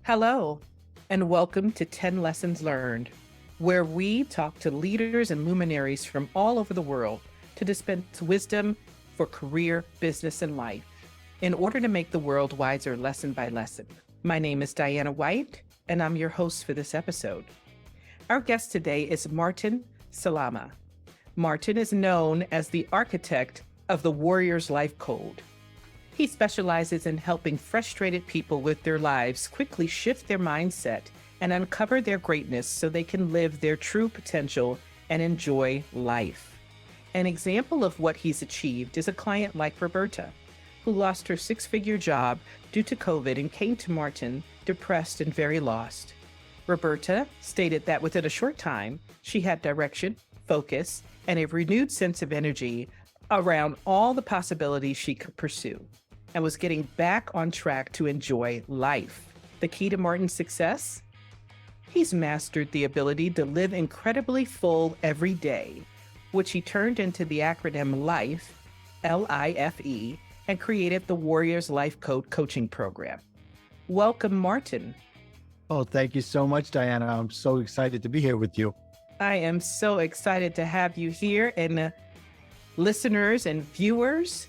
Hello, and welcome to 10 Lessons Learned, where we talk to leaders and luminaries from all over the world to dispense wisdom for career, business, and life in order to make the world wiser lesson by lesson. My name is Diana White, and I'm your host for this episode. Our guest today is Martin Salama. Martin is known as the architect of the Warrior's Life Code. He specializes in helping frustrated people with their lives quickly shift their mindset and uncover their greatness so they can live their true potential and enjoy life. An example of what he's achieved is a client like Roberta, who lost her six-figure job due to COVID and came to Martin depressed and very lost. Roberta stated that within a short time, she had direction, focus, and a renewed sense of energy around all the possibilities she could pursue, and was getting back on track to enjoy life. The key to Martin's success? He's mastered the ability to live incredibly full every day, which he turned into the acronym L.I.F.E, L-I-F-E, and created the Warrior's Life Code coaching program. Welcome, Martin. Oh, thank you so much, Diana. I'm so excited to be here with you. I am so excited to have you here, and listeners and viewers,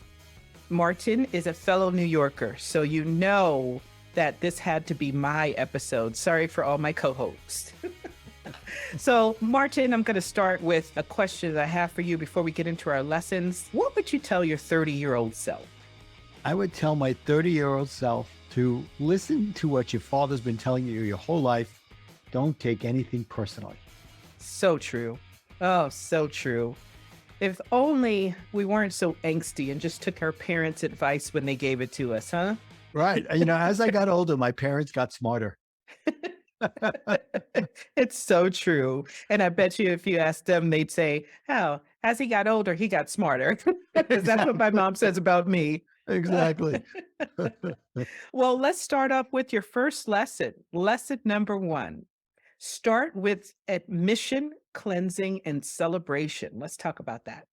Martin is a fellow New Yorker, so you know that this had to be my episode. Sorry for all my co-hosts. So, Martin, I'm going to start with a question that I have for you before we get into our lessons. What would you tell your 30-year-old self? I would tell my 30-year-old self to listen to what your father's been telling you your whole life. Don't take anything personally. So true. Oh, so true. If only we weren't so angsty and just took our parents' advice when they gave it to us, huh? Right. As I got older, my parents got smarter. It's so true. And I bet you if you asked them, they'd say, "How? As he got older, he got smarter." Because that's what my mom says about me. Exactly. Well, let's start up with your first lesson. Lesson number 1. Start with admission, cleansing, and celebration. Let's talk about that.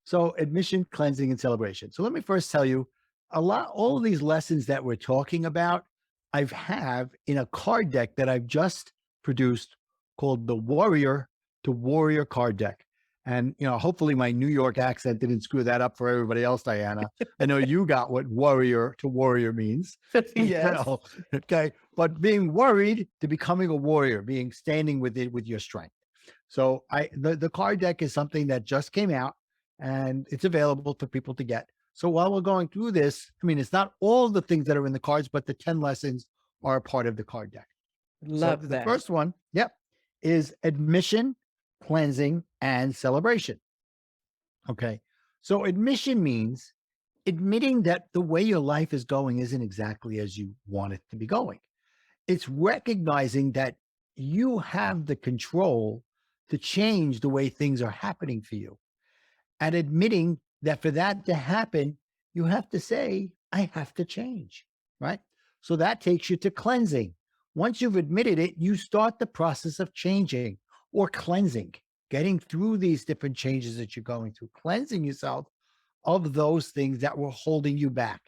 So admission, cleansing, and celebration. So let me first tell you all of these lessons that we're talking about, I have in a card deck that I've just produced called the Worrier to Warrior card deck. And, hopefully my New York accent didn't screw that up for everybody else, Diana. I know you got what warrior to warrior means. Yes. Okay. But being worried to becoming a warrior, being standing with it with your strength. So the card deck is something that just came out and it's available for people to get. So while we're going through this, it's not all the things that are in the cards, but the 10 lessons are a part of the card deck. Love So the that. first one, is admission, cleansing, and celebration. Okay. So admission means admitting that the way your life is going isn't exactly as you want it to be going. It's recognizing that you have the control to change the way things are happening for you, and admitting that for that to happen, you have to say, I have to change, right? So that takes you to cleansing. Once you've admitted it, you start the process of changing or cleansing, getting through these different changes that you're going through, cleansing yourself of those things that were holding you back.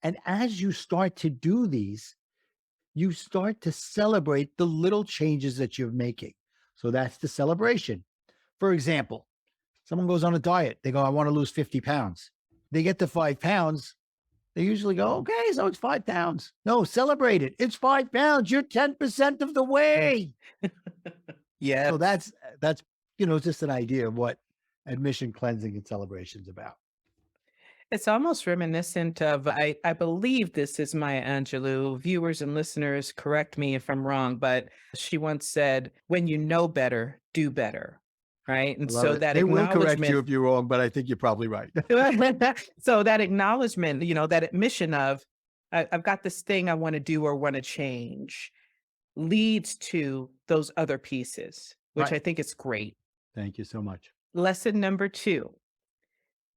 And as you start to do these, you start to celebrate the little changes that you're making. So that's the celebration. For example, someone goes on a diet. They go, I want to lose 50 pounds. They get to 5 pounds. They usually go, okay, so it's 5 pounds. No, celebrate it. It's 5 pounds. You're 10% of the way. Yeah. So that's just an idea of what admission, cleansing, and celebration is about. It's almost reminiscent of, I believe this is Maya Angelou. Viewers and listeners, correct me if I'm wrong, but she once said, when you know better, do better. Right. And so that they will correct you acknowledgement, if you're wrong, but I think you're probably right. so that acknowledgement, that admission of, I've got this thing I want to do or want to change, leads to those other pieces, which Right. I think is great. Thank you so much. Lesson number 2,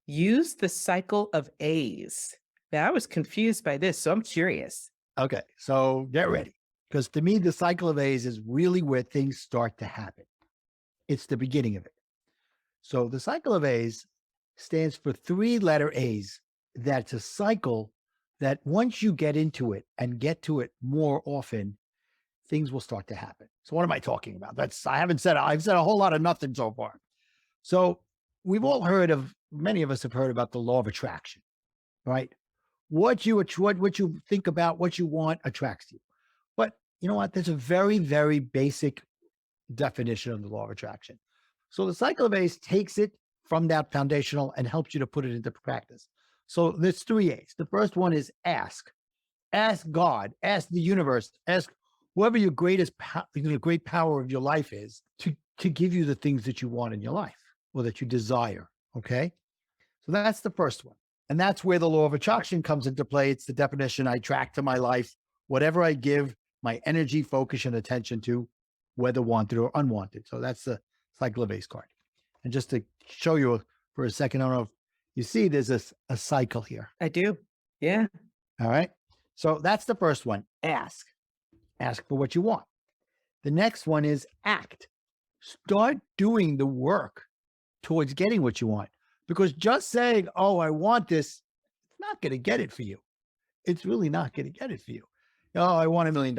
use the cycle of A's. Now, I was confused by this, so I'm curious. Okay, so get ready. Because to me, the cycle of A's is really where things start to happen. It's the beginning of it. So the cycle of A's stands for 3-letter A's. That's a cycle that once you get into it and get to it more often, things will start to happen. So what am I talking about? I've said a whole lot of nothing so far. So we've all heard of, many of us have heard about the law of attraction, right? What you think about, what you want attracts you. But you know what? There's a very, very basic definition of the law of attraction. So the cycle of A's takes it from that foundational and helps you to put it into practice. So there's three A's. The first one is ask. Ask God, ask the universe, ask whoever your the great power of your life is to give you the things that you want in your life or that you desire. Okay. So that's the first one. And that's where the law of attraction comes into play. It's the definition I attract to my life, whatever I give my energy, focus, and attention to, whether wanted or unwanted. So that's the cycle of A's card. And just to show you for a second, I don't know if you see there's a cycle here. I do. Yeah. All right. So that's the first one. Ask. Ask for what you want. The next one is act. Start doing the work towards getting what you want. Because just saying, oh, I want this, it's not going to get it for you. It's really not going to get it for you. Oh, I want $1 million.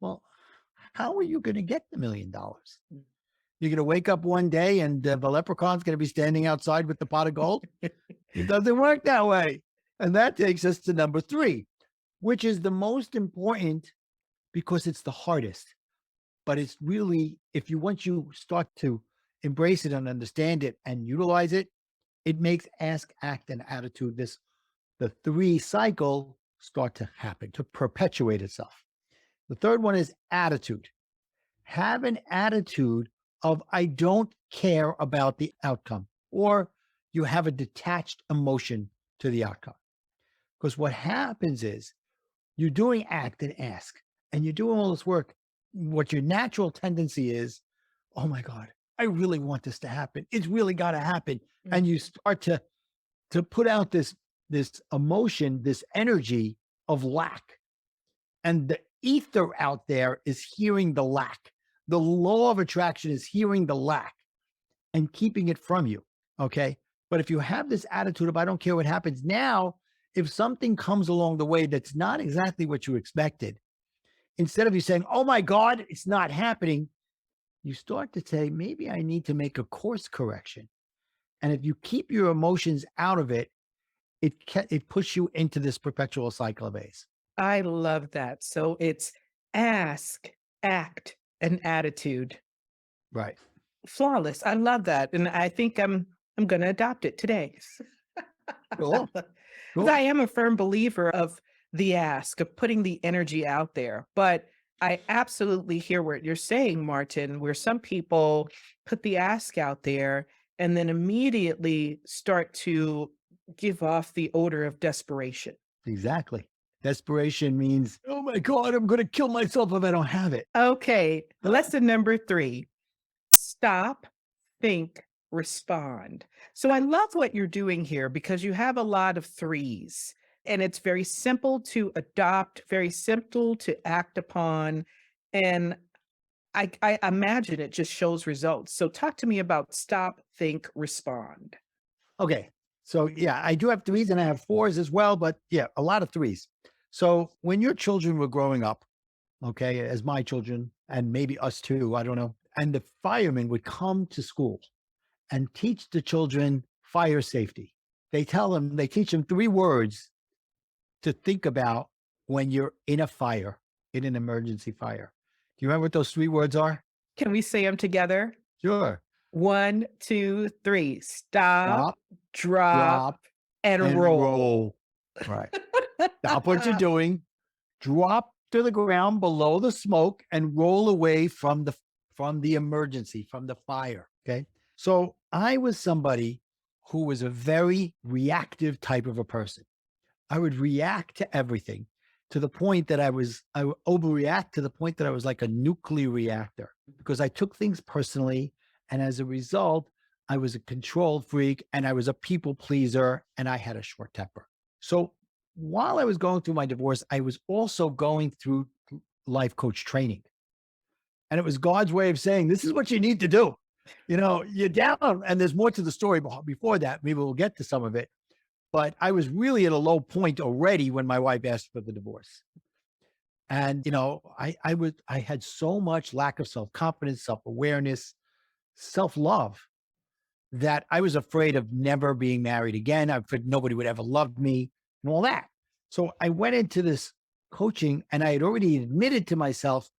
Well, how are you going to get the $1 million? You're going to wake up one day and the leprechaun's going to be standing outside with the pot of gold? It doesn't work that way. And that takes us to number 3, which is the most important because it's the hardest. But it's really, once you start to embrace it and understand it and utilize it, it makes ask, act, and attitude, the 3 cycle start to happen, to perpetuate itself. The third one is attitude. Have an attitude of, I don't care about the outcome, or you have a detached emotion to the outcome. Because what happens is you're doing act and ask, and you're doing all this work. What your natural tendency is, oh my God, I really want this to happen. It's really got to happen. And you start to put out this emotion, this energy of lack. And the ether out there is hearing the lack. The law of attraction is hearing the lack and keeping it from you. Okay. But if you have this attitude of, I don't care what happens now, if something comes along the way that's not exactly what you expected, instead of you saying, oh my God, it's not happening, you start to say, maybe I need to make a course correction. And if you keep your emotions out of it, it pushes you into this perpetual cycle of A's. I love that. So it's ask, act, and attitude. Right. Flawless. I love that. And I think I'm going to adopt it today. Cool. 'Cause Cool. I am a firm believer of the ask, of putting the energy out there. But I absolutely hear what you're saying, Martin, where some people put the ask out there and then immediately start to give off the odor of desperation. Exactly. Desperation means, oh my God, I'm going to kill myself if I don't have it. Okay, lesson number 3, stop, think, respond. So I love what you're doing here because you have a lot of 3s and it's very simple to adopt, very simple to act upon. And I imagine it just shows results. So talk to me about stop, think, respond. Okay. So yeah, I do have 3s and I have 4s as well, but yeah, a lot of 3s. So when your children were growing up, okay, as my children and maybe us too, I don't know, and the firemen would come to school and teach the children fire safety. They teach them 3 words to think about when you're in a fire, in an emergency fire. Do you remember what those 3 words are? Can we say them together? Sure. 1, 2, 3. Stop, Stop, drop, drop, and and roll. roll. Right. Stop what you're doing, drop to the ground below the smoke, and roll away from the emergency, from the fire. Okay. So I was somebody who was a very reactive type of a person. I would react to everything to the point that I would overreact to the point that I was like a nuclear reactor because I took things personally. And as a result, I was a control freak and I was a people pleaser and I had a short temper. So while I was going through my divorce, I was also going through life coach training. And it was God's way of saying, this is what you need to do. You're down, and there's more to the story before that. Maybe we'll get to some of it. But I was really at a low point already when my wife asked for the divorce. And, I had so much lack of self-confidence, self-awareness, self-love that I was afraid of never being married again. I afraid nobody would ever love me and all that. So I went into this coaching and I had already admitted to myself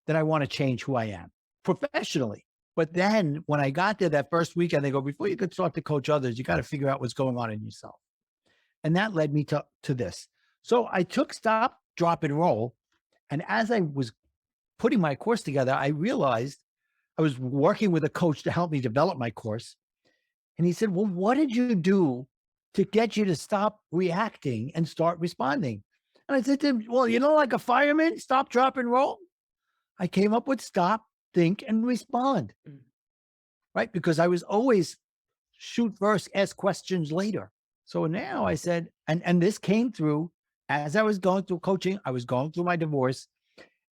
that I want to change who I am professionally. But then when I got there that first weekend, they go, before you could start to coach others, you got to figure out what's going on in yourself. And that led me to this. So I took stop, drop, and roll. And as I was putting my course together, I realized I was working with a coach to help me develop my course. And he said, well, what did you do to get you to stop reacting and start responding? And I said to him, well, like a fireman, stop, drop, and roll. I came up with stop, think, and respond, Mm. right? Because I was always shoot first, ask questions later. So now I said, and this came through as I was going through coaching, I was going through my divorce,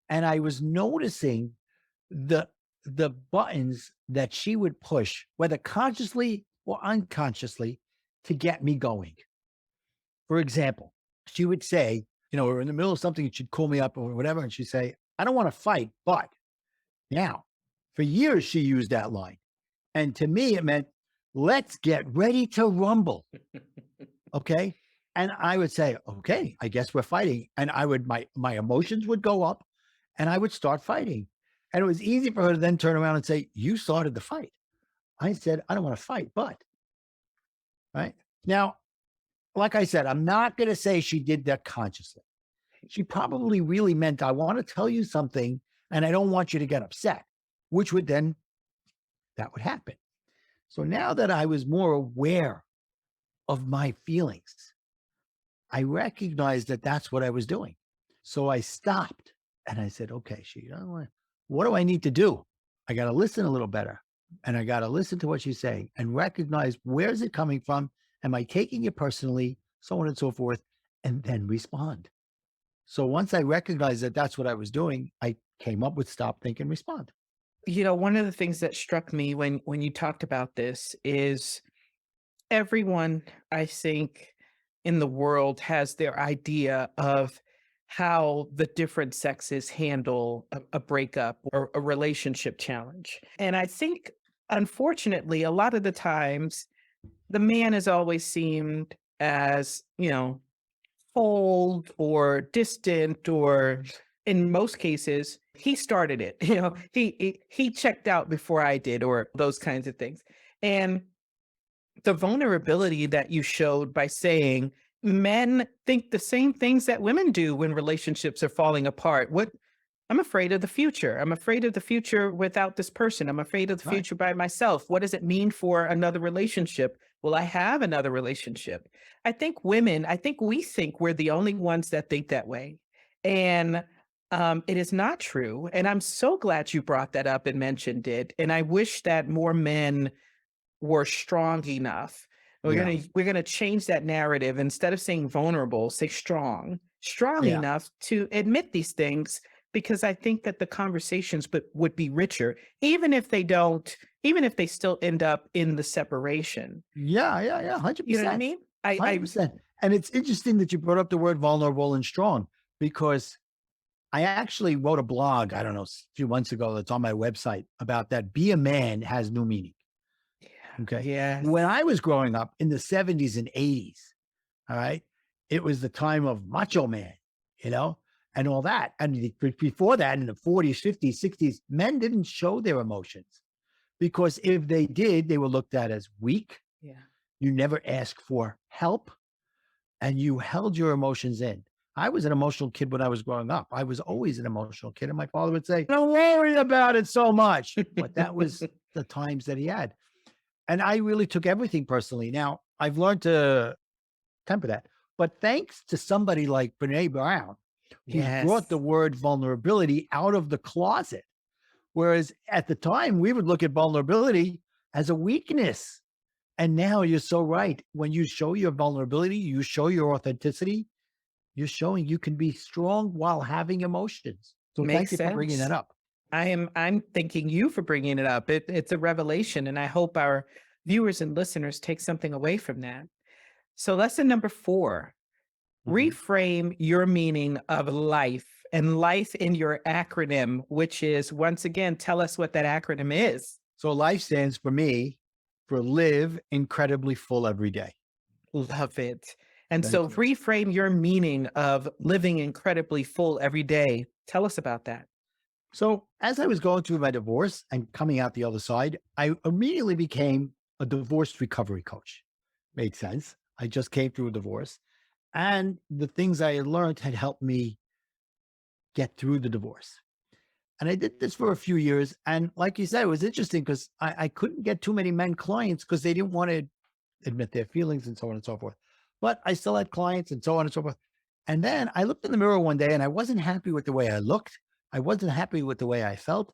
and I was noticing the the buttons that she would push, whether consciously or unconsciously, to get me going. For example, she would say, we're in the middle of something, and she'd call me up or whatever, and she'd say, I don't want to fight, but now, for years, she used that line. And to me, it meant, let's get ready to rumble. Okay. And I would say, okay, I guess we're fighting. And my emotions would go up and I would start fighting. And it was easy for her to then turn around and say, you started the fight. I said, I don't want to fight, but right now, like I said, I'm not going to say she did that consciously. She probably really meant, I want to tell you something and I don't want you to get upset, which would then, that would happen. So now that I was more aware of my feelings, I recognized that that's what I was doing. So I stopped and I said, okay, what do I need to do? I got to listen a little better and I got to listen to what she's saying and recognize, where's it coming from? Am I taking it personally? So on and so forth, and then respond. So once I recognized that that's what I was doing, I came up with stop, think, and respond. One of the things that struck me when you talked about this is everyone, I think, in the world has their idea of how the different sexes handle a breakup or a relationship challenge. And I think, unfortunately, a lot of the times, the man has always seemed as, cold or distant, or in most cases, he started it. He checked out before I did, or those kinds of things. And the vulnerability that you showed by saying men think the same things that women do when relationships are falling apart. What I'm afraid of the future. I'm afraid of the future without this person. I'm afraid of the Right. future by myself. What does it mean for another relationship? Will I have another relationship? I think we think we're the only ones that think that way. And it is not true. And I'm so glad you brought that up and mentioned it. And I wish that more men were strong enough. Yeah. We're gonna change that narrative. Instead of saying vulnerable, say strong Yeah. enough to admit these things, because I think that the conversations would be richer, even if they still end up in the separation. Yeah. Yeah. Yeah. You know what I 100%. mean? I 100%. And it's interesting that you brought up the word vulnerable and strong because I actually wrote a blog, I don't know, a few months ago that's on my website about that. Be a man has new meaning. Okay. yes. When I was growing up in the 70s and 80s, all right, it was the time of macho man, you know, and all that. And before that, in the 40s, 50s, 60s, men didn't show their emotions because if they did, they were looked at as weak. Yeah. You never asked for help and you held your emotions in. I was an emotional kid when I was growing up. I was always an emotional kid. And my father would say, don't worry about it so much. But that was the times that he had. And I really took everything personally. Now, I've learned to temper that. But thanks to somebody like Brene Brown, who's brought the Yes. word vulnerability out of the closet. Whereas at the time, we would look at vulnerability as a weakness. And now you're so right. When you show your vulnerability, you show your authenticity, you're showing you can be strong while having emotions. So thank Makes you for bringing that sense. up. I'm thanking you for bringing it up. It's a revelation, and I hope our viewers and listeners take something away from that. So lesson number 4, Mhm. reframe your meaning of life and life in your acronym, which is, once again, tell us what that acronym is. So life stands for me for live incredibly full every day. Love it. And Thank so you. reframe your meaning of living incredibly full every day. Tell us about that. So as I was going through my divorce and coming out the other side, I immediately became a divorce recovery coach. Made sense. I just came through a divorce, and the things I had learned had helped me get through the divorce. And I did this for a few years. And like you said, it was interesting because I couldn't get too many men clients because they didn't want to admit their feelings and so on and so forth. But I still had clients and so on and so forth. And then I looked in the mirror one day and I wasn't happy with the way I looked. I wasn't happy with the way I felt.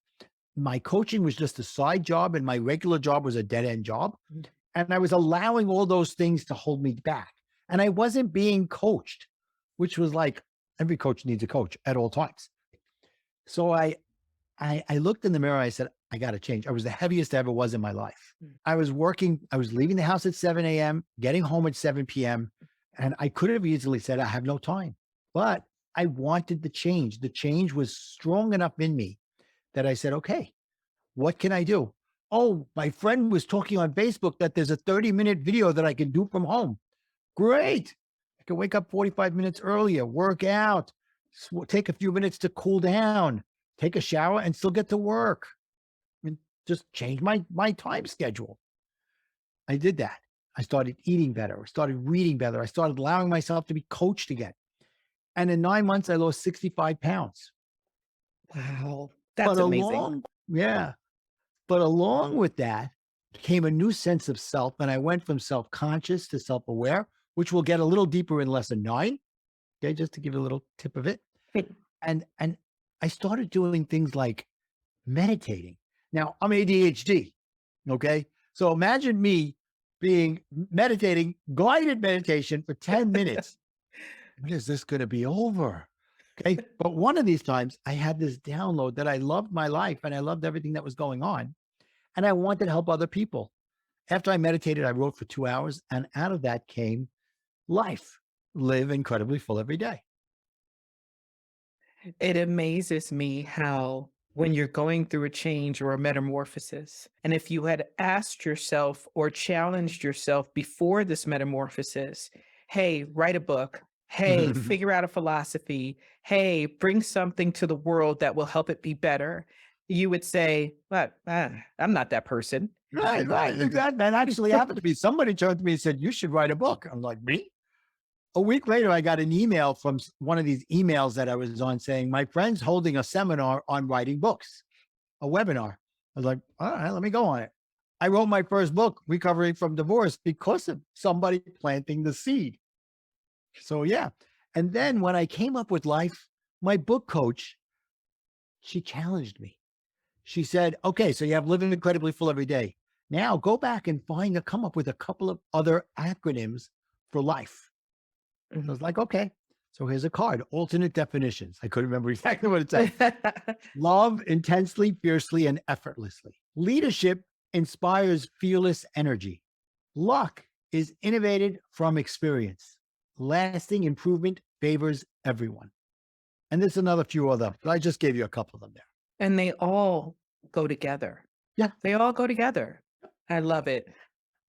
My coaching was just a side job and my regular job was a dead end job. Mm. And I was allowing all those things to hold me back. And I wasn't being coached, which was like every coach needs a coach at all times. So I looked in the mirror. I said, I got to change. I was the heaviest I ever was in my life. Mm. I was working. I was leaving the house at 7 a.m., getting home at 7 p.m. And I could have easily said, I have no time. But I wanted the change. The change was strong enough in me that I said, okay, what can I do? Oh, my friend was talking on Facebook that there's a 30-minute video that I can do from home. Great. I can wake up 45 minutes earlier, work out, take a few minutes to cool down, take a shower, and still get to work. And just change my time schedule. I did that. I started eating better. I started reading better. I started allowing myself to be coached again. And in 9 months, I lost 65 pounds. Wow. But That's amazing. yeah, but along with that came a new sense of self. And I went from self-conscious to self-aware, which we'll get a little deeper in lesson 9. Okay, just to give you a little tip of it. And I started doing things like meditating. Now I'm ADHD. Okay. So imagine me being meditating, guided meditation for 10 minutes. When is this going to be over? Okay. But one of these times I had this download that I loved my life and I loved everything that was going on. And I wanted to help other people. After I meditated, I wrote for 2 hours. And out of that came life, live incredibly full every day. It amazes me how, when you're going through a change or a metamorphosis, and if you had asked yourself or challenged yourself before this metamorphosis, hey, write a book. Hey, figure out a philosophy. Hey, bring something to the world that will help it be better. You would say, what? I'm not that person. Right, right. Exactly. That actually happened to me. Somebody turned to me and said, you should write a book. I'm like, me? A week later, I got an email from one of these emails that I was on saying, my friend's holding a seminar on writing books, a webinar. I was like, all right, let me go on it. I wrote my first book, Recovering from Divorce, because of somebody planting the seed. So, yeah. And then when I came up with life, my book coach, she challenged me. She said, okay, so you have living incredibly full every day. Now go back and come up with a couple of other acronyms for life. I was like, okay. So here's a card, alternate definitions. I couldn't remember exactly what it said. Love intensely, fiercely, and effortlessly. Leadership inspires fearless energy. Luck is innovated from experience. Lasting improvement favors everyone. And there's another few other, but I just gave you a couple of them there. And they all go together. Yeah. They all go together. I love it. Thank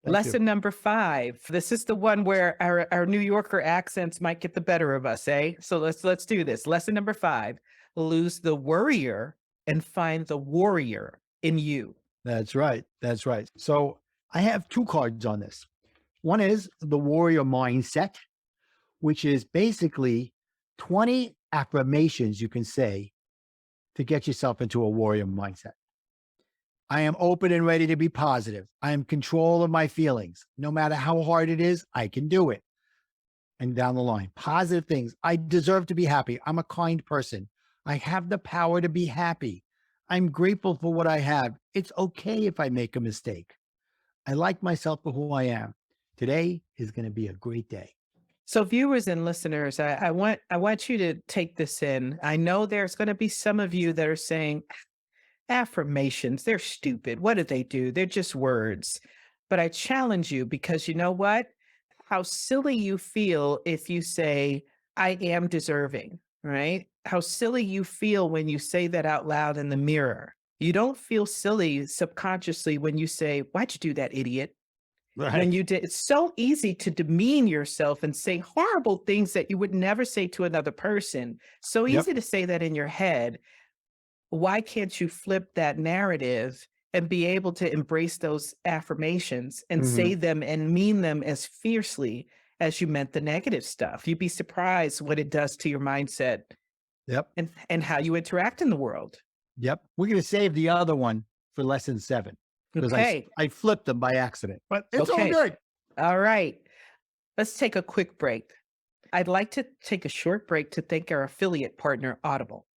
you. Lesson number 5. This is the one where our New Yorker accents might get the better of us, eh? So let's do this. Lesson number 5: lose the worrier and find the warrior in you. That's right. That's right. So I have 2 cards on this. One is the warrior mindset, which is basically 20 affirmations you can say to get yourself into a warrior mindset. I am open and ready to be positive. I am in control of my feelings. No matter how hard it is, I can do it. And down the line, positive things. I deserve to be happy. I'm a kind person. I have the power to be happy. I'm grateful for what I have. It's okay if I make a mistake. I like myself for who I am. Today is going to be a great day. So viewers and listeners, I want you to take this in. I know there's going to be some of you that are saying, affirmations, they're stupid. What do they do? They're just words. But I challenge you, because you know what? How silly you feel if you say, I am deserving. right? How silly you feel when you say that out loud in the mirror. You don't feel silly subconsciously when you say, "Why'd you do that, idiot?" When Right. you did, it's so easy to demean yourself and say horrible things that you would never say to another person. So Yep. easy to say that in your head. Why can't you flip that narrative and be able to embrace those affirmations and Hmm. say them and mean them as fiercely as you meant the negative stuff? You'd be surprised what it does to your mindset Yep. and how you interact in the world. Yep. We're going to save the other one for lesson 7 because Okay. I flipped them by accident, but it's all Okay. good. All right. Let's take a quick break. I'd like to take a short break to thank our affiliate partner, Audible.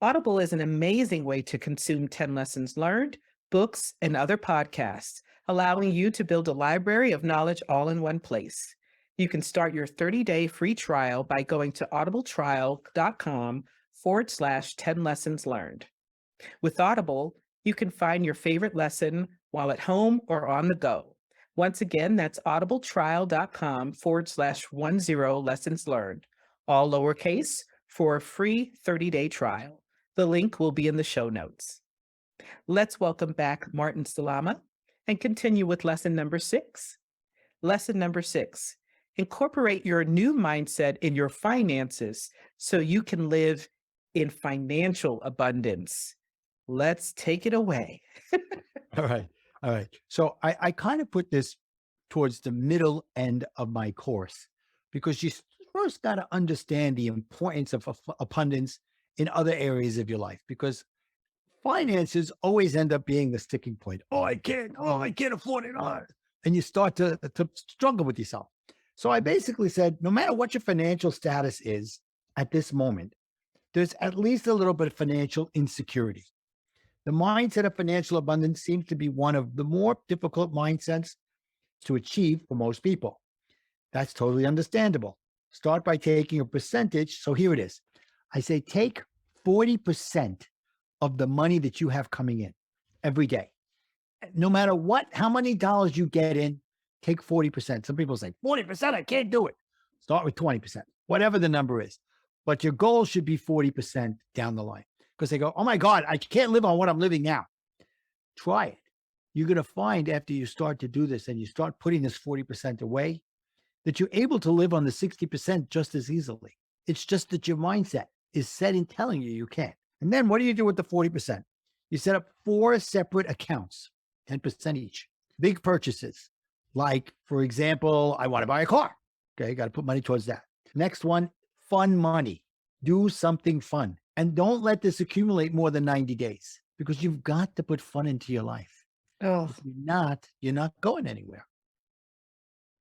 Audible is an amazing way to consume 10 lessons learned, books, and other podcasts, allowing you to build a library of knowledge all in one place. You can start your 30-day free trial by going to audibletrial.com/10 lessons learned. With Audible, you can find your favorite lesson while at home or on the go. Once again, that's audibletrial.com/10 lessons learned, all lowercase, for a free 30-day trial. The link will be in the show notes. Let's welcome back Martin Salama and continue with lesson number 6. Lesson number 6: incorporate your new mindset in your finances so you can live in financial abundance. Let's take it away. All right. All right. So I kind of put this towards the middle end of my course because first got to understand the importance of abundance in other areas of your life because finances always end up being the sticking point. Oh, I can't afford it. Oh. And you start to struggle with yourself. So I basically said, no matter what your financial status is at this moment, there's at least a little bit of financial insecurity. The mindset of financial abundance seems to be one of the more difficult mindsets to achieve for most people. That's totally understandable. Start by taking a percentage. So here it is. I say take 40% of the money that you have coming in every day. No matter how many dollars you get in, take 40%. Some people say 40%, I can't do it. Start with 20%, whatever the number is. But your goal should be 40% down the line because they go, oh my God, I can't live on what I'm living now. Try it. You're going to find after you start to do this and you start putting this 40% away that you're able to live on the 60% just as easily. It's just that your mindset is set in telling you you can't. And then what do you do with the 40%? You set up 4 separate accounts, 10% each. Big purchases, like, for example, I want to buy a car. Okay, got to put money towards that. Next one, fun money. Do something fun. And don't let this accumulate more than 90 days because you've got to put fun into your life. Oh, If you're not going anywhere.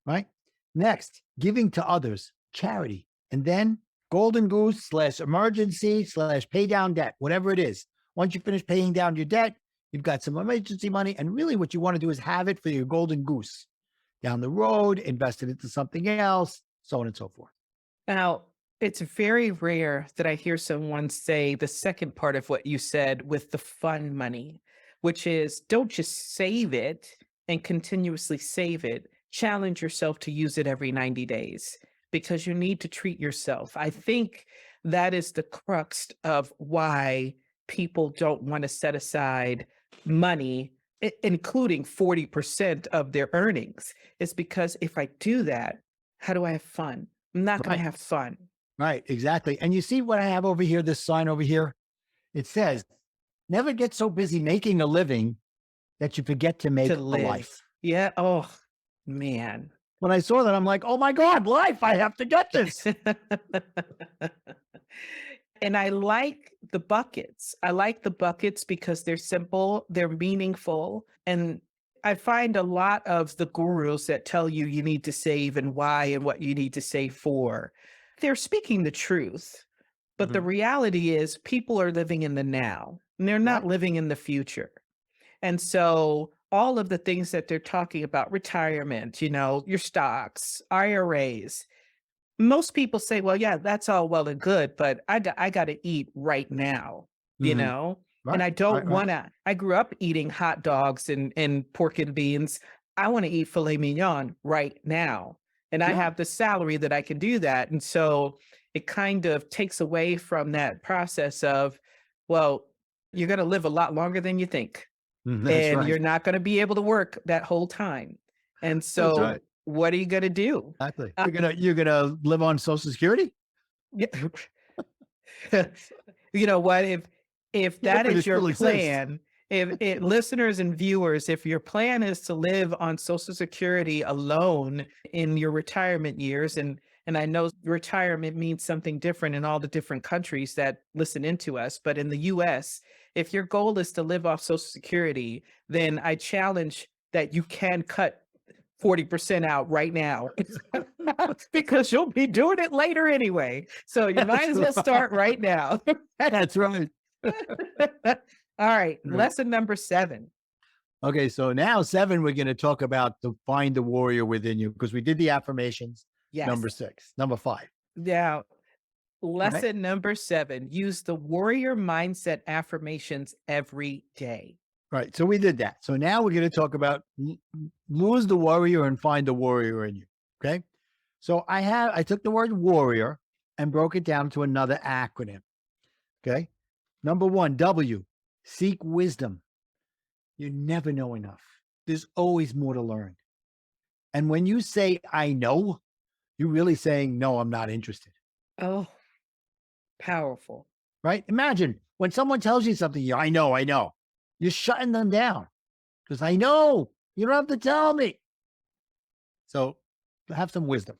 Right? Next, giving to others, charity. And then golden goose / emergency / pay down debt, whatever it is. Once you finish paying down your debt, you've got some emergency money. And really what you want to do is have it for your golden goose down the road, invest it into something else, so on and so forth. now it's very rare that I hear someone say the second part of what you said with the fun money, which is don't just save it and continuously save it. Challenge yourself to use it every 90 days because you need to treat yourself. I think that is the crux of why people don't want to set aside money, including 40% of their earnings, is because if I do that, how do I have fun? I'm not going to Right. have fun Right. Exactly. And you see what I have over here, this sign over here? It says, never get so busy making a living that you forget to to make a live. life. Yeah. Oh, man. When I saw that, I'm like, oh my God, life, I have to get this. And I like the buckets. I like the buckets because they're simple, they're meaningful. And I find a lot of the gurus that tell you you need to save and why and what you need to save for, they're speaking the truth. But the Mhm. reality is, people are living in the now, and they're not Right. living in the future. And so all of the things that they're talking about, retirement, your stocks, IRAs, most people say, well, yeah, that's all well and good, but I got to eat right now, you Mhm. know? And Right. I don't Right. Right. want to, I grew up eating hot dogs and pork and beans. I want to eat filet mignon right now. And I Yeah. have the salary that I can do that. And so it kind of takes away from that process of, well, you're going to live a lot longer than you think, That's and right. you're not going to be able to work that whole time. And That's right. so, what are you going to do? Exactly. Uh, You're gonna live on Social Security? yeah, you know what? If Yeah, that but it is your still exists. plan, if it listeners and viewers, if your plan is to live on Social Security alone in your retirement years, and I know retirement means something different in all the different countries that listen into us, but in the US, if your goal is to live off Social Security, then I challenge that you can cut 40% out right now because you'll be doing it later anyway. So you might That's as well start right now. that's right. All right, Right. lesson number 7. Okay, so now 7, we're gonna talk about to find the warrior within you because we did the affirmations. Yes. Number 6. Number 5, Now, right? lesson number 7, use the warrior mindset affirmations every day. Right. So we did that. So now we're gonna talk about lose the warrior and find the warrior in you. Okay. So I took the word warrior and broke it down to another acronym. Okay. Number 1, W, seek wisdom. You never know enough. There's always more to learn. And when you say, I know, you're really saying, no, I'm not interested. Oh, powerful. Right. Imagine when someone tells you something, I know, I know. You're shutting them down because I know. You don't have to tell me. So have some wisdom.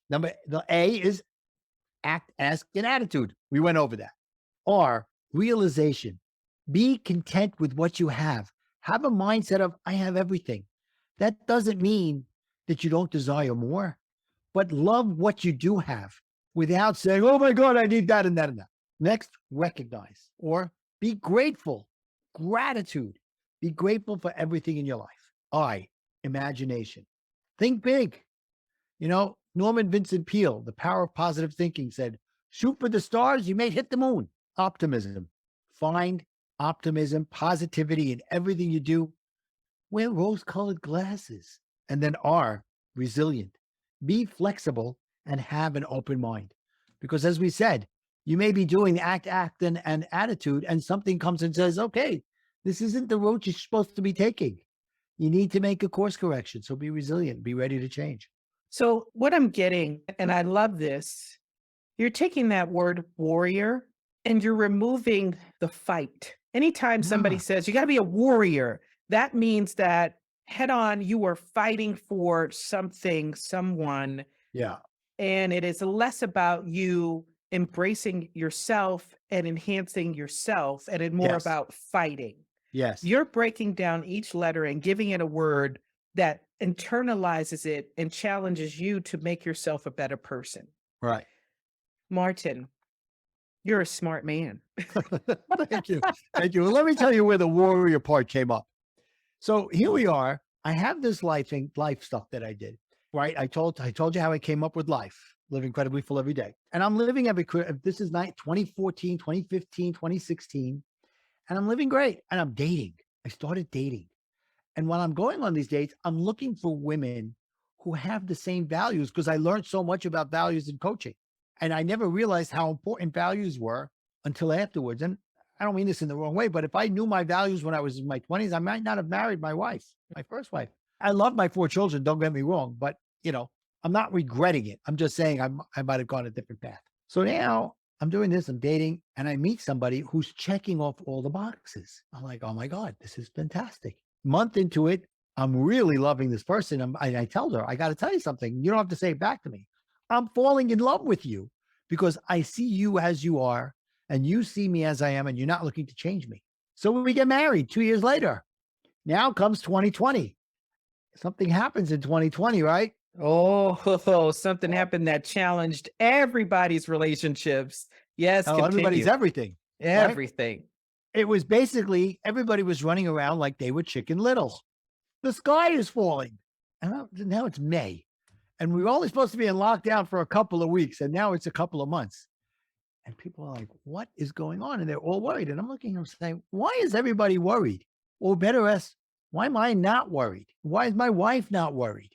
The A is act, ask, and attitude. We went over that. R, realization. Be content with what you have. Have a mindset of, I have everything. That doesn't mean that you don't desire more, but love what you do have without saying, oh my God, I need that and that and that. Next, recognize or be grateful. Gratitude. Be grateful for everything in your life. I, imagination. Think big. Norman Vincent Peale, The Power of Positive Thinking, said, shoot for the stars, you may hit the moon. Optimism. Find optimism, positivity in everything you do. Wear rose colored glasses. And then R, resilient. Be flexible and have an open mind. Because as we said, you may be doing act, and attitude, and something comes and says, okay, this isn't the road you're supposed to be taking. You need to make a course correction. So be resilient, be ready to change. So, what I'm getting, and I love this, you're taking that word warrior and you're removing the fight. Anytime somebody Ah, says you got to be a warrior, that means that head on you are fighting for something, someone, yeah. and it is less about you embracing yourself and enhancing yourself, and it more Yes. about fighting. Yes. You're breaking down each letter and giving it a word that internalizes it and challenges you to make yourself a better person. Right. Martin, you're a smart man. Thank you. Thank you. Well, let me tell you where the warrior part came up. So here we are. I have this life stuff that I did. Right. I told you how I came up with life, live incredibly full every day. And I'm living this is night 2014, 2015, 2016. And I'm living great. And I'm dating. I started dating. And when I'm going on these dates, I'm looking for women who have the same values because I learned so much about values in coaching. And I never realized how important values were until afterwards. And I don't mean this in the wrong way, but if I knew my values when I was in my 20s, I might not have married my wife, my first wife. I love my 4 children, don't get me wrong, but I'm not regretting it. I'm just saying I might have gone a different path. So now I'm doing this, I'm dating, and I meet somebody who's checking off all the boxes. I'm like, oh my God, this is fantastic. Month into it, I'm really loving this person. I tell her, I got to tell you something. You don't have to say it back to me. I'm falling in love with you because I see you as you are and you see me as I am and you're not looking to change me. So when we get married 2 years later, now comes 2020. Something happens in 2020, right? Oh, something happened that challenged everybody's relationships. Yes, Oh, everybody's continue. everything, right? Everything. It was basically everybody was running around like they were Chicken Little. The sky is falling. And now it's May. And we were only supposed to be in lockdown for a couple of weeks. And now it's a couple of months. And people are like, what is going on? And they're all worried. And I'm looking at them saying, why is everybody worried? Or better ask, why am I not worried? Why is my wife not worried?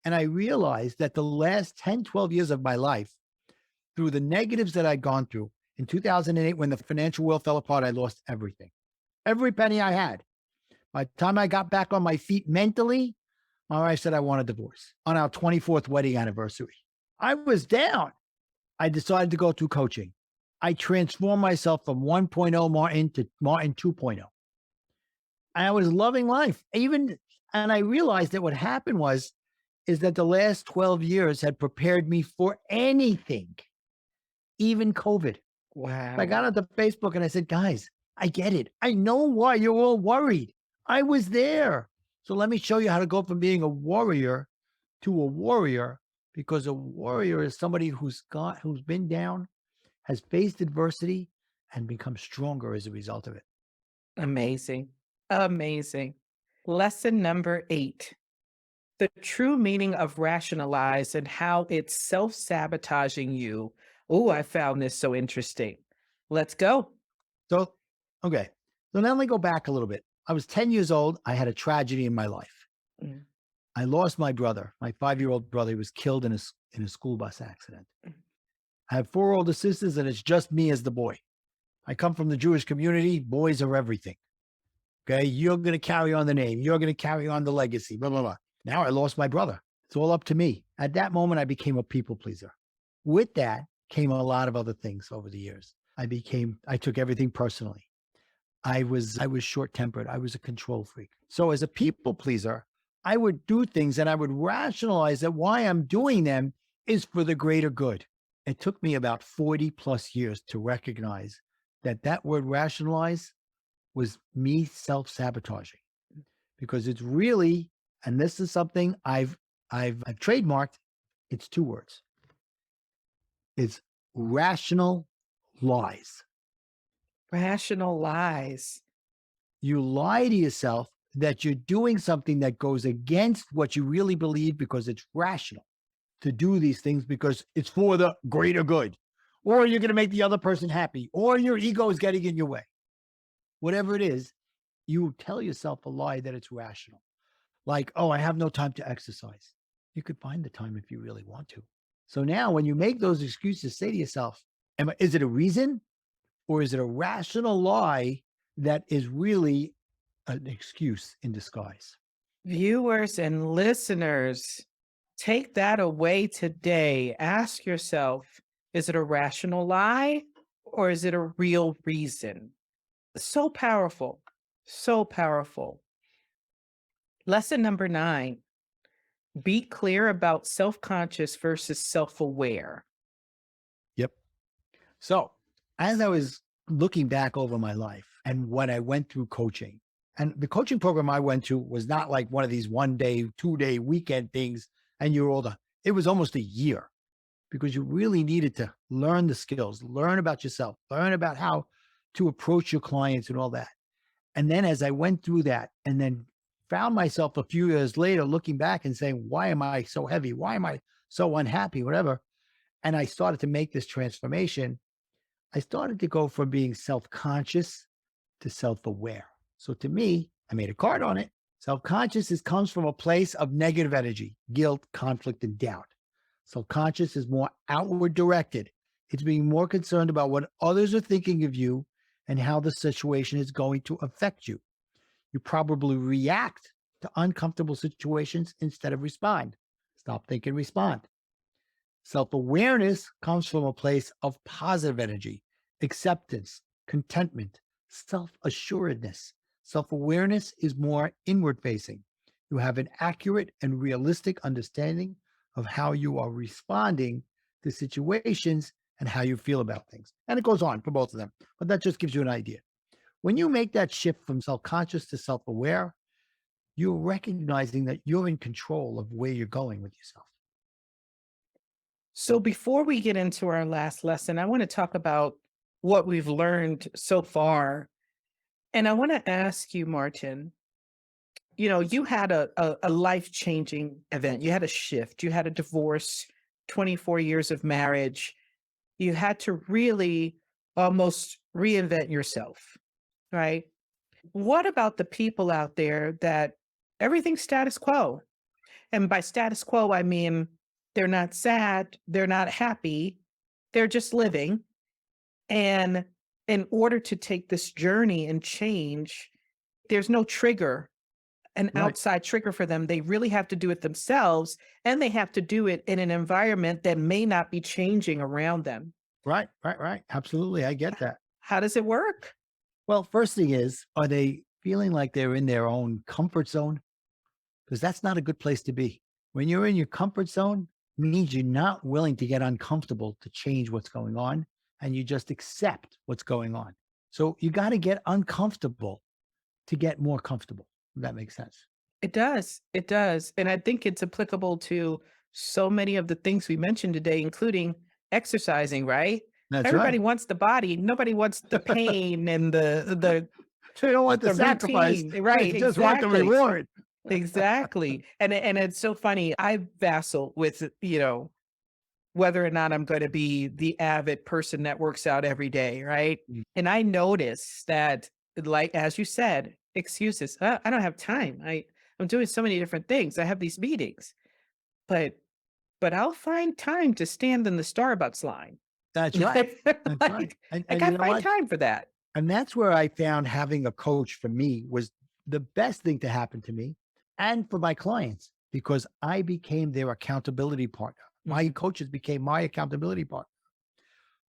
And I realized that the last 10, 12 years of my life, through the negatives that I'd gone through. In 2008, when the financial world fell apart, I lost everything, every penny I had. By the time I got back on my feet mentally, my wife said, I want a divorce on our 24th wedding anniversary. I was down. I decided to go through coaching. I transformed myself from 1.0 Martin to Martin 2.0. And I was loving life. And I realized that what happened is that the last 12 years had prepared me for anything, even COVID. I got Wow. onto Facebook and I said, guys, I get it. I know why you're all worried. I was there. So let me show you how to go from being a warrior to a warrior, because a warrior is somebody who's been down, has faced adversity, and become stronger as a result of it. Amazing. Amazing. Lesson number 8, the true meaning of rationalize and how it's self-sabotaging you. Oh, I found this so interesting. Let's go. So, okay. So now let me go back a little bit. I was 10 years old. I had a tragedy in my life. Mm, I lost my brother, my 5-year-old brother. He was killed in a school bus accident. mm. I have 4 older sisters, and it's just me as the boy. I come from the Jewish community. Boys are everything. Okay. You're going to carry on the name. You're going to carry on the legacy, blah, blah, blah. Now I lost my brother. It's all up to me. At that moment, I became a people pleaser. With that came a lot of other things over the years. I took everything personally. I was short-tempered. I was a control freak. So as a people pleaser, I would do things and I would rationalize that why I'm doing them is for the greater good. It took me about 40 plus years to recognize that word rationalize was me self-sabotaging, because it's really, and this is something I've trademarked, it's 2 words. It's rational lies. Rationalize. You lie to yourself that you're doing something that goes against what you really believe, because it's rational to do these things because it's for the greater good, or you're going to make the other person happy, or your ego is getting in your way. Whatever it is, you tell yourself a lie that it's rational. Like, oh, I have no time to exercise. You could find the time if you really want to. So now when you make those excuses, say to yourself, is it a reason, or is it a rational lie that is really an excuse in disguise? Viewers and listeners, take that away today. Ask yourself, is it a rational lie or is it a real reason? So powerful. So powerful. Lesson number 9, be clear about self conscious versus self aware. Yep. So as I was looking back over my life and when I went through coaching, and the coaching program I went to was not like one of these 1 day, 2 day weekend things, and you're older. It was almost a year, because you really needed to learn the skills, learn about yourself, learn about how to approach your clients and all that. And then as I went through that and then found myself a few years later looking back and saying, why am I so heavy? Why am I so unhappy? Whatever. And I started to make this transformation. I started to go from being self conscious to self aware. So to me, I made a card on it. Self conscious comes from a place of negative energy, guilt, conflict, and doubt. Self conscious is more outward directed. It's being more concerned about what others are thinking of you and how the situation is going to affect you. You probably react to uncomfortable situations instead of respond. Stop thinking, respond. Self awareness comes from a place of positive energy, acceptance, contentment, self assuredness. Self awareness is more inward facing. You have an accurate and realistic understanding of how you are responding to situations and how you feel about things. And it goes on for both of them, but that just gives you an idea. When you make that shift from self conscious to self aware, you're recognizing that you're in control of where you're going with yourself. So, before we get into our last lesson, I want to talk about what we've learned so far. And I want to ask you, Martin, you had a life changing event. You had a shift, you had a divorce, 24 years of marriage. You had to really almost reinvent yourself, right? What about the people out there that everything's status quo? And by status quo, I mean they're not sad, they're not happy, They're just living. And in order to take this journey and change, there's no trigger, an Right. outside trigger for them. They really have to do it themselves, and they have to do it in an environment that may not be changing around them. Right. Right. Right. Absolutely. I get that. How does it work? Well, first thing is, are they feeling like they're in their own comfort zone? Because that's not a good place to be. When you're in your comfort zone, means you're not willing to get uncomfortable to change what's going on, and you just accept what's going on. So you got to get uncomfortable to get more comfortable. If that makes sense. It does. It does. And I think it's applicable to so many of the things we mentioned today, including exercising, right? That's Everybody right. wants the body. Nobody wants the pain and So you don't want the the sacrifice. routine. Right. Right. You just want the Exactly. reward. Exactly. And it's so funny. I vassal with, whether or not I'm going to be the avid person that works out every day, right? Mm. And I notice that, like as you said, excuses. I don't have time. I'm doing so many different things. I have these meetings, but I'll find time to stand in the Starbucks line. That's right. That's right. Like And I you know find what? time for that. And that's where I found having a coach for me was the best thing to happen to me and for my clients because I became their accountability partner. My Mhm. coaches became my accountability partner.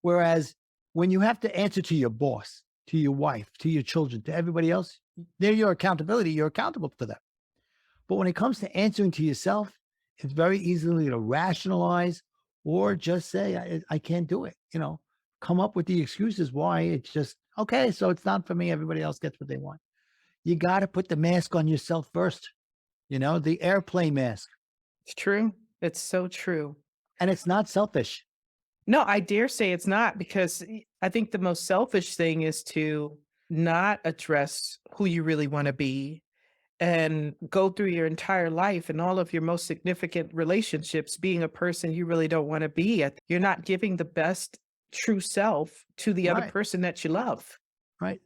Whereas when you have to answer to your boss, to your wife, to your children, to everybody else, they're your accountability. You're accountable to them. But when it comes to answering to yourself, it's very easily to rationalize or just say, I can't do it. Come up with the excuses why it's just, okay, so it's not for me. Everybody else gets what they want. You got to put the mask on yourself first, the airplane mask. It's true. It's so true. And it's not selfish. No, I dare say it's not because I think the most selfish thing is to not address who you really want to be and go through your entire life and all of your most significant relationships being a person you really don't want to be. You're not giving the best true self to the other Right. person that you love. Right.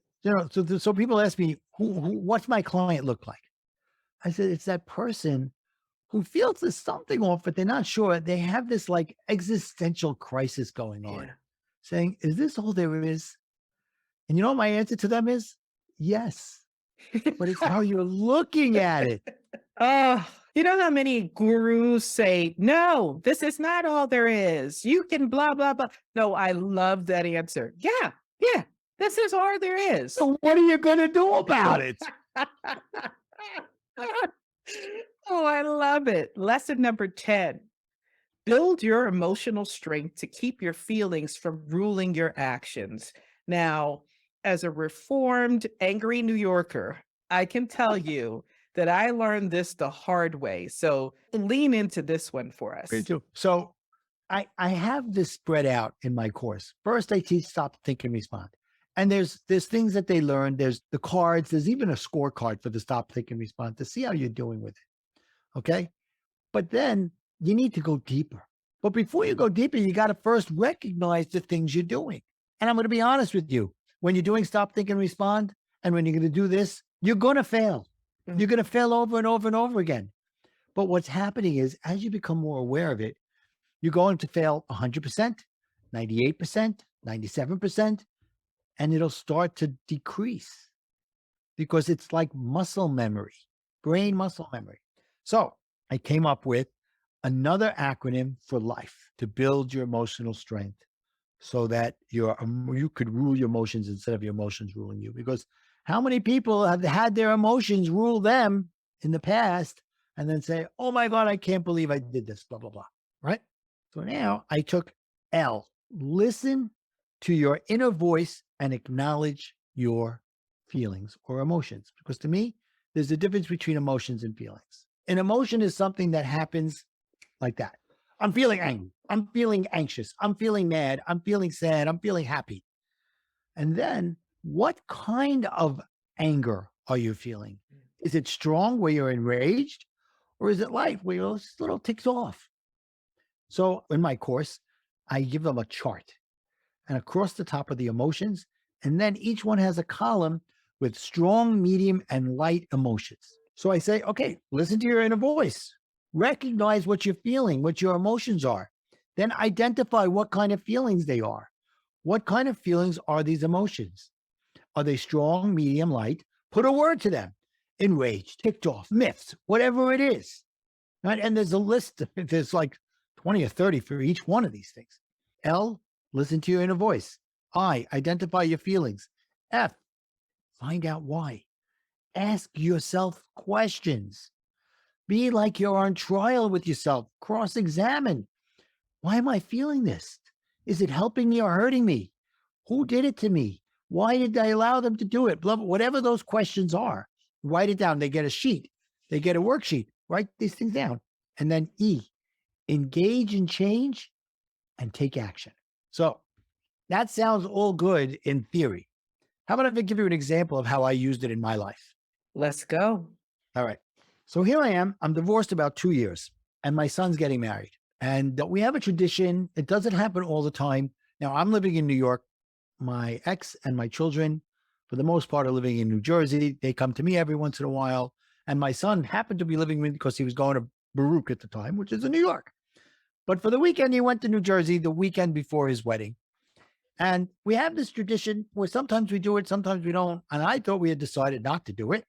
So people ask me, what's my client look like? I said, it's that person who feels there's something off, but they're not sure. They have this like existential crisis going on, Yeah. saying, is this all there is? And you know what my answer to them is? Yes, but it's how you're looking at it. Oh, you know how many gurus say, no, this is not all there is. You can blah, blah, blah. No, I love that answer. Yeah, yeah, this is all there is. So what are you going to do about it? Oh, I love it. Lesson number 10. Build your emotional strength to keep your feelings from ruling your actions. Now, as a reformed, angry New Yorker, I can tell you that I learned this the hard way. So lean into this one for Me us. too. So I have this spread out in my course. First, I teach stop, think, and respond. And there's things that they learn. There's the cards. There's even a scorecard for the stop, think, and respond to see how you're doing with it. Okay. But then you need to go deeper. But before you go deeper, you got to first recognize the things you're doing. And I'm going to be honest with you. When you're doing stop, think, and respond, and when you're going to do this, you're going to fail. Mm. You're going to fail over and over and over again. But what's happening is as you become more aware of it, you're going to fail 100%, 98%, 97%, and it'll start to decrease because it's like muscle memory, brain muscle memory. So I came up with another acronym for life to build your emotional strength so that you could rule your emotions instead of your emotions ruling you. Because how many people have had their emotions rule them in the past and then say, oh my God, I can't believe I did this, blah, blah, blah. Right. So now I took L, listen to your inner voice and acknowledge your feelings or emotions. Because to me, there's a difference between emotions and feelings. An emotion is something that happens like that. I'm feeling angry. I'm feeling anxious. I'm feeling mad. I'm feeling sad. I'm feeling happy. And then what kind of anger are you feeling? Is it strong where you're enraged? Or is it light where you're just little ticks off? So in my course, I give them a chart and across the top of the emotions. And then each one has a column with strong, medium, and light emotions. So I say, okay, listen to your inner voice. Recognize what you're feeling, what your emotions are. Then identify what kind of feelings they are. What kind of feelings are these emotions? Are they strong, medium, light? Put a word to them. Enraged, ticked off, myths, whatever it is. Right? And there's a list, there's like 20 or 30 for each one of these things. L, listen to your inner voice. I, identify your feelings. F, find out why. Ask yourself questions. Be like you're on trial with yourself. Cross examine. Why am I feeling this? Is it helping me or hurting me? Who did it to me? Why did I allow them to do it? Blah, blah, whatever those questions are, write it down. They get a sheet, they get a worksheet. Write these things down. And then E, engage in change and take action. So that sounds all good in theory. How about if I give you an example of how I used it in my life? Let's go. All right. So here I am. I'm divorced about 2 years, and my son's getting married. And we have a tradition. It doesn't happen all the time. Now, I'm living in New York. My ex and my children, for the most part, are living in New Jersey. They come to me every once in a while. And my son happened to be living with me because he was going to Baruch at the time, which is in New York. But for the weekend, he went to New Jersey the weekend before his wedding. And we have this tradition where sometimes we do it, sometimes we don't. And I thought we had decided not to do it,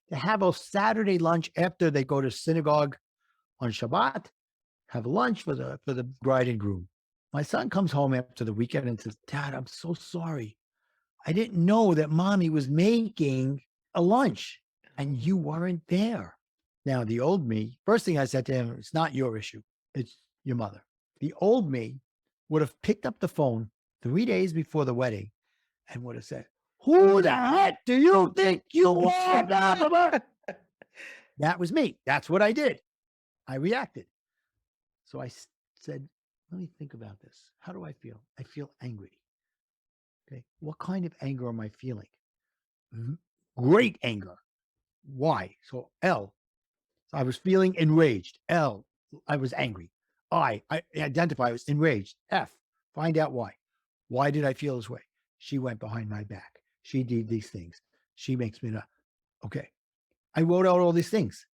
to have a Saturday lunch after they go to synagogue on Shabbat, have lunch for the bride and groom. My son comes home after the weekend and says, Dad, I'm so sorry. I didn't know that mommy was making a lunch and you weren't there. Now, the old me, first thing I said to him, it's not your issue. It's your mother. The old me would have picked up the phone 3 days before the wedding and would have said, who the heck do you think you are? That was me. That's what I did. I reacted. So I said, let me think about this. How do I feel? I feel angry. Okay. What kind of anger am I feeling? Great anger. Why? So L, I was feeling enraged. L, I was angry. I identify I was enraged. F, find out why. Why did I feel this way? She went behind my back. She did these things. She makes me not. Okay. I wrote out all these things.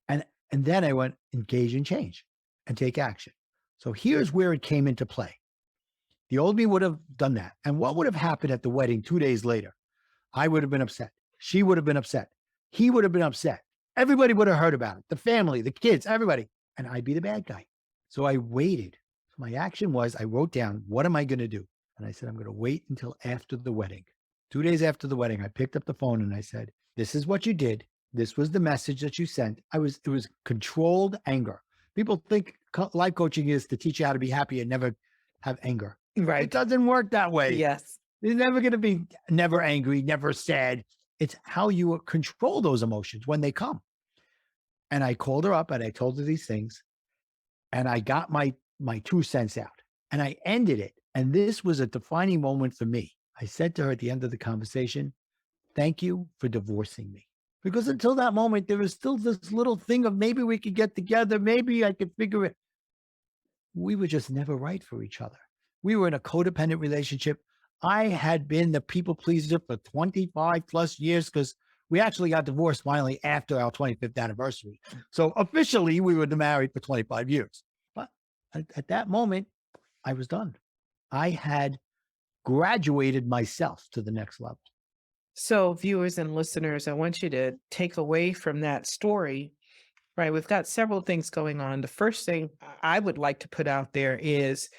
And then I went engage in change and take action. So here's where it came into play. The old me would have done that. And what would have happened at the wedding 2 days later? I would have been upset. She would have been upset. He would have been upset. Everybody would have heard about it. The family, the kids, everybody. And I'd be the bad guy. So I waited. So my action was I wrote down, what am I going to do? And I said, I'm going to wait until after the wedding. 2 days after the wedding, I picked up the phone and I said, this is what you did. This was the message that you sent. It was controlled anger. People think life coaching is to teach you how to be happy and never have anger. Right. It doesn't work that way. Yes. You're never going to be never angry, never sad. It's how you control those emotions when they come. And I called her up and I told her these things. And I got my 2 cents out and I ended it. And this was a defining moment for me. I said to her at the end of the conversation, thank you for divorcing me. Because until that moment, there was still this little thing of maybe we could get together. Maybe I could figure it. We were just never right for each other. We were in a codependent relationship. I had been the people pleaser for 25 plus years because we actually got divorced finally after our 25th anniversary. So officially, we were married for 25 years. But at that moment, I was done. I had graduated myself to the next level. So, viewers and listeners, I want you to take away from that story, right? We've got several things going on. The first thing I would like to put out there is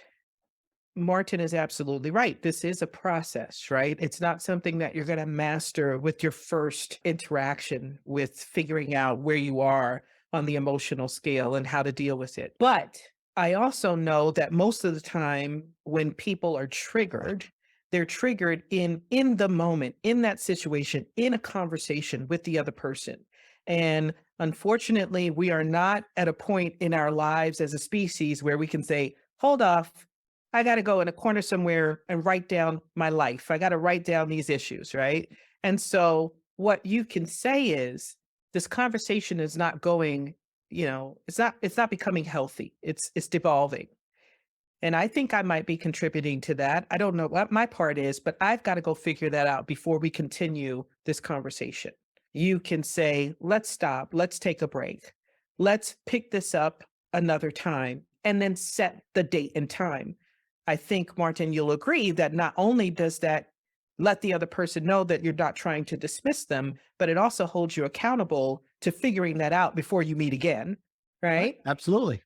Martin is absolutely right. This is a process, right? It's not something that you're going to master with your first interaction with figuring out where you are on the emotional scale and how to deal with it. But I also know that most of the time when people are triggered, they're triggered in the moment, in that situation, in a conversation with the other person. And unfortunately, we are not at a point in our lives as a species where we can say, hold off, I got to go in a corner somewhere and write down my life. I got to write down these issues, right? And so what you can say is this conversation is not going, it's not becoming healthy. It's devolving. And I think I might be contributing to that. I don't know what my part is, but I've got to go figure that out before we continue this conversation. You can say, let's stop, let's take a break. Let's pick this up another time. and then set the date and time. I think, Martin, you'll agree that not only does that let the other person know that you're not trying to dismiss them, but it also holds you accountable to figuring that out before you meet again, Right. right? Absolutely.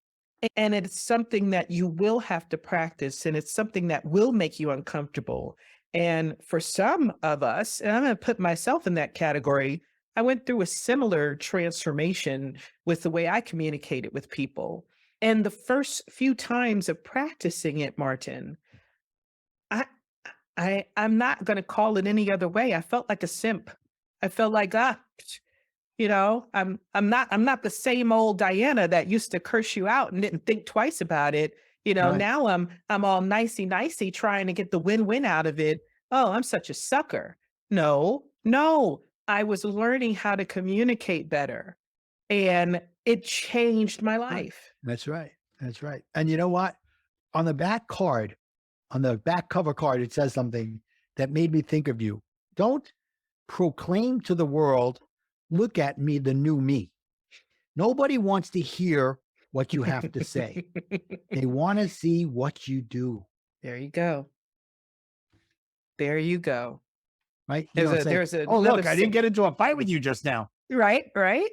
And it's something that you will have to practice, and it's something that will make you uncomfortable. And for some of us, and I'm going to put myself in that category, I went through a similar transformation with the way I communicated with people. And the first few times of practicing it, Martin, I I'm not going to call it any other way. I felt like a simp. I felt like, I'm not the same old Diana that used to curse you out and didn't think twice about it. Right. Now I'm all nicey trying to get the win-win out of it. Oh, I'm such a sucker. No, no. I was learning how to communicate better, and it changed my Right. life. That's right. That's right. And you know what? On the back card, on the back cover card, it says something that made me think of you. Don't proclaim to the world, look at me, the new me. Nobody wants to hear what you have to say. They want to see what you do, There you go. There you go. right? You There's don't a say, there's oh, another look, I didn't say, get into a fight with you just now. right, right.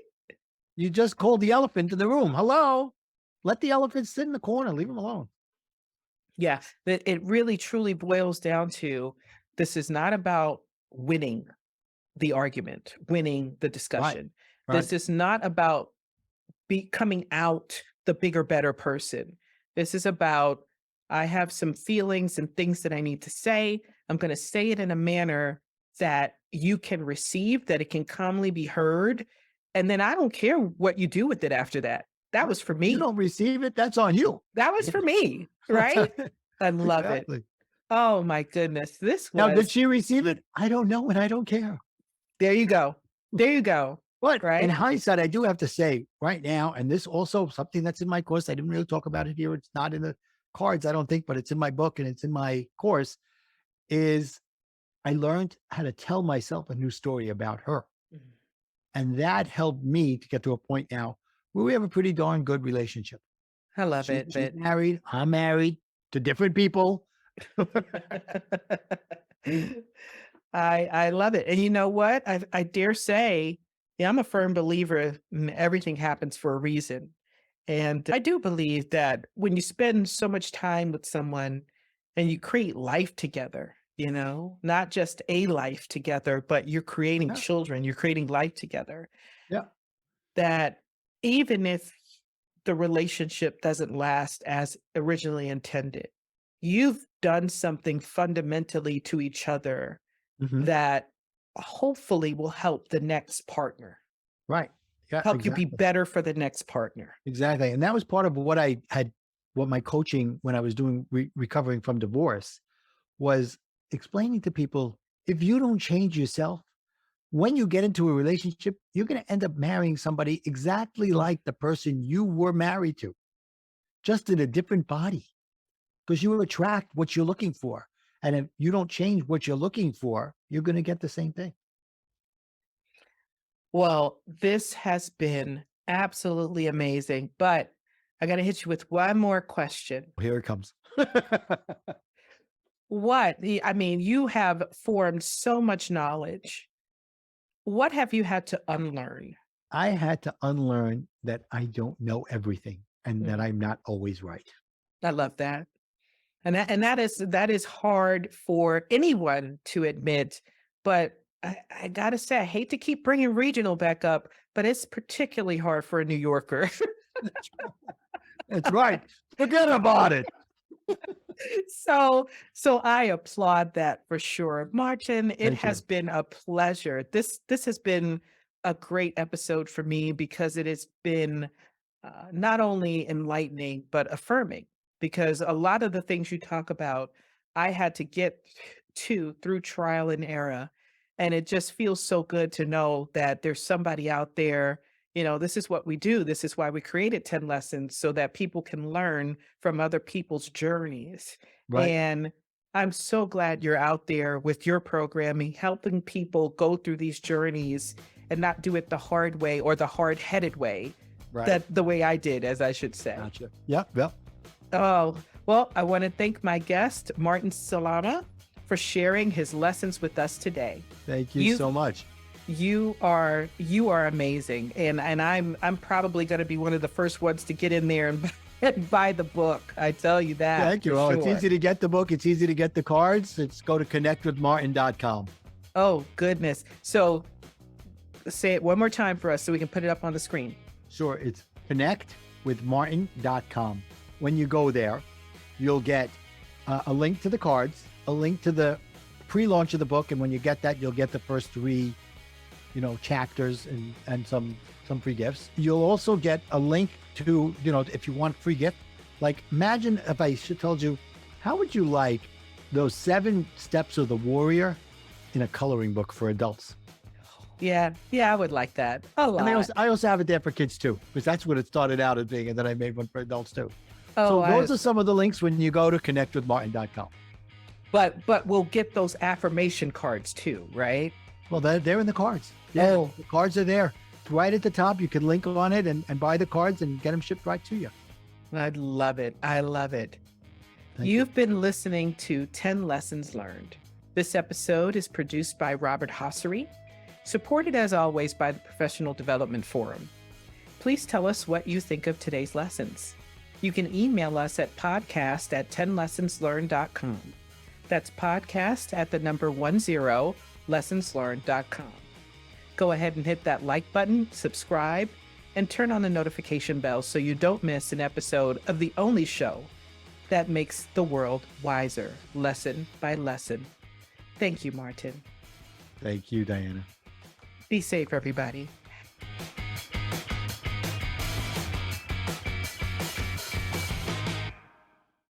You just called the elephant to the room. Hello. Let the elephant sit in the corner. Leave him alone. Yeah, that it really truly boils down to, this is not about winning the argument, winning the Right. discussion. Right. This is not about becoming out the bigger, better person. This is about, I have some feelings and things that I need to say. I'm going to say it in a manner that you can receive, that it can calmly be heard. And then I don't care what you do with it after that. That Right. was for You me. don't receive it. That's on you. That was for me, right? I love it. Exactly. Oh my goodness. Now, did she receive it? I don't know, and I don't care. There you go. There you go. But in Right? hindsight, I do have to say right now, and this also something that's in my course. I didn't really talk about it here. It's not in the cards, I don't think, but it's in my book and it's in my course. Is I learned how to tell myself a new story about her. Mhm. And that helped me to get to a point now where we have a pretty darn good relationship. I love it, She's but married, I'm married to different people. I love it. And you know what? I dare say, yeah, I'm a firm believer in everything happens for a reason. And I do believe that when you spend so much time with someone and you create life together, not just a life together, but you're creating Yeah. children, you're creating life together, Yeah. that even if the relationship doesn't last as originally intended, you've done something fundamentally to each other Mhm. that hopefully will help the next partner, Right. Yeah, help you be exactly. better for the next partner. Exactly. And that was part of what I had, what my coaching when I was doing recovering from divorce was explaining to people, if you don't change yourself, when you get into a relationship, you're going to end up marrying somebody exactly like the person you were married to, just in a different body, because you attract what you're looking for. And if you don't change what you're looking for, you're going to get the same thing. Well, this has been absolutely amazing, but I got to hit you with one more question. Here it comes. I mean, you have formed so much knowledge. What have you had to unlearn? I had to unlearn that I don't know everything and that Mm, I'm not always right. I love that. And that is hard for anyone to admit, but I gotta say, I hate to keep bringing regional back up, but it's particularly hard for a New Yorker. That's right. Forget about it. So I applaud that for sure. Martin, it Thank has you. been a pleasure. This has been a great episode for me because it has been not only enlightening but affirming. Because a lot of the things you talk about, I had to get to through trial and error, and it just feels so good to know that there's somebody out there. This is what we do. This is why we created 10 lessons so that people can learn from other people's journeys. Right. And I'm so glad you're out there with your programming, helping people go through these journeys and not do it the hard way or the hard headed way, Right. that the way I did, as I should say. Gotcha. Yep. Yep. Oh, well, I want to thank my guest, Martin Salama, for sharing his lessons with us today. Thank you You so much. you are amazing, and I'm probably going to be one of the first ones to get in there and, and buy the book. I tell you that Thank for you. Well, it's sure. easy to get the book. It's easy to get the cards. It's go to connectwithmartin.com. Oh goodness. So say it one more time for us so we can put it up on the screen. Sure. It's connectwithmartin.com. When you go there, you'll get a link to the cards, a link to the pre-launch of the book. And when you get that, you'll get the first three, chapters and some free gifts. You'll also get a link to, if you want free gift, like imagine if I told you, how would you like those 7 steps of the warrior in a coloring book for adults? Yeah, I would like that a And lot. I also have it there for kids too, because that's what it started out as being. And then I made one for adults too. Oh, So those are some of the links when you go to connectwithmartin.com. but we'll get those affirmation cards too, right? Well, they're in the cards. Yeah, Oh. the cards are there. It's right at the top. You can link on it and buy the cards and get them shipped right to you. I love it. I love it. Thank you. You've been listening to 10 Lessons Learned. This episode is produced by Robert Hossery, supported as always by the Professional Development Forum. Please tell us what you think of today's lessons. You can email us at podcast@10lessonslearned.com. That's podcast at the number 10 lessonslearned.com. Go ahead and hit that like button, subscribe, and turn on the notification bell so you don't miss an episode of the only show that makes the world wiser, lesson by lesson. Thank you, Martin. Thank you, Diana. Be safe, everybody.